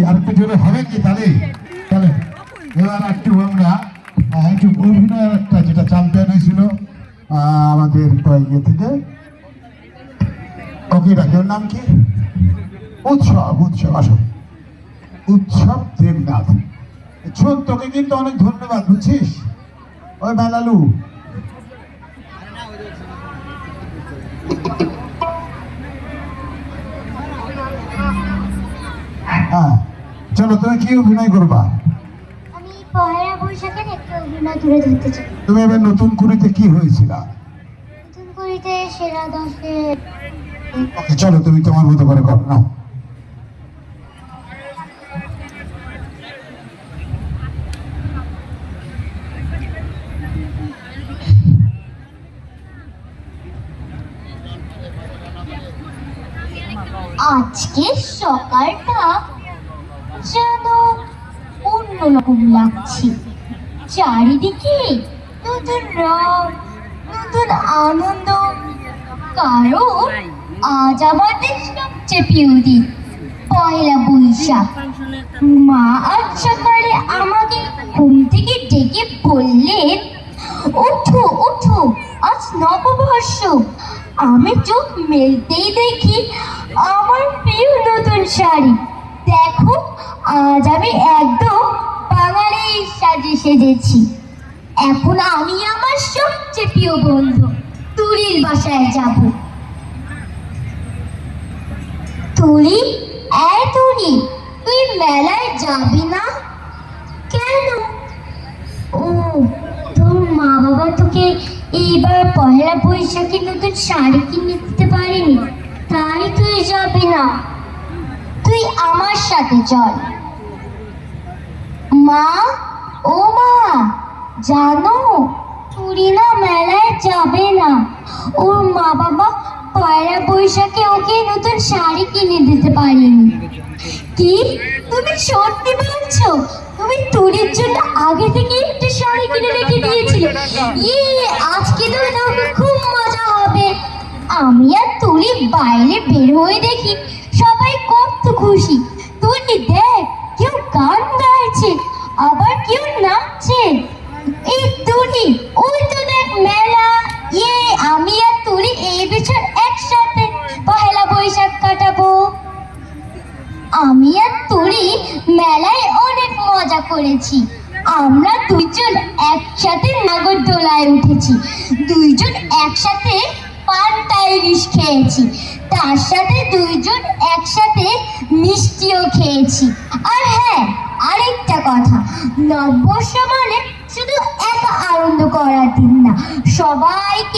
আরেকটু জোরে হবে কি তাহলে? তাহলে এবার একটু আমরা একটু অভিনয়ের একটা যেটা চ্যাম্পিয়ন হয়েছিল আমাদের ইয়ে থেকে, ওকে ডাকে, ওর নাম কি? উৎসব আসো, উৎসব দেবনাথ। শোন, তোকে কিন্তু অনেক ধন্যবাদ, বুঝছিস? ওই বেলালু, হ্যাঁ চলো, তুমি কি অভিনয় করবা? আমি পহেলা বৈশাখের একটা অভিনয় তুলে ধরতে চাই। তুমি এবার নতুন কুড়িতে কি হয়েছিল? নতুন কুড়িতে সেরা 10-এ। ওকে চলো, তুমি তোমার মতো করে করো, নাও। আজকে সকালটা যেন অন্যরকম লাগছে। চারিদিকে নতুন রং, নতুন আনন্দ, কারণ আজ আমাদের সবচেয়ে প্রিয় দিন, পয়লা বৈশাখ। মা আজ সকালে আমাকে ঘুম থেকে ডেকে বললেন, ওঠো ওঠো, আজ নববর্ষ। আমি চোখ মেলতেই দেখি আমার প্রিয় নতুন শাড়ি। দেখো, আজ আমি একদম বাঙালির সাজে সেজেছি। এখন আমি আমার সবচেয়ে প্রিয় বন্ধু তুলির বাসায় যাব। তুলি, তুলি, তুই মেলায় যাবি না কেন? ও, তোর মা বাবা তোকে এইবার পয়লা বৈশাখে নতুন শাড়ি কিনে দিতে পারেনি, তাই তুই যাবি না। তুই আমার সাথে চল। মা, ও মা, জানো তুলি না মেলায় যাবে না। ওর মা বাবা পয়লা বৈশাখে ওকে নতুন শাড়ি কিনে দিতে পারেনি। কি, তুমি সত্যি বলছো? তুমি তুলির জন্য আগে থেকে একটা শাড়ি কিনে রেখে দিয়েছিলে? আজকে তো তোমাকে খুব মজা হবে। আমি আর তুলি বাইরে বের হয়ে দেখি সবাই কত খুশি। তুলি দেখ, কেউ গান গাইছে, আবার কেউ নাচছে। এই তুলি, ওই তো দেখ মেলা। আমি আর তুলি এই বছর একসাথে পহেলা বৈশাখ কাটাবো। আমি আর তুলি মেলায় অনেক মজা করেছি। আমরা দুইজন একসাথে নাগরদোলায় উঠেছি, দুইজন একসাথে পান্তা ইলিশ খেয়েছি, তার সাথে দুইজন একসাথে মিষ্টিও খেয়েছি। আর হ্যাঁ, আরেকটা কথা, নববর্ষ মানে শুধু একা আনন্দ করার দিন না, সবাইকে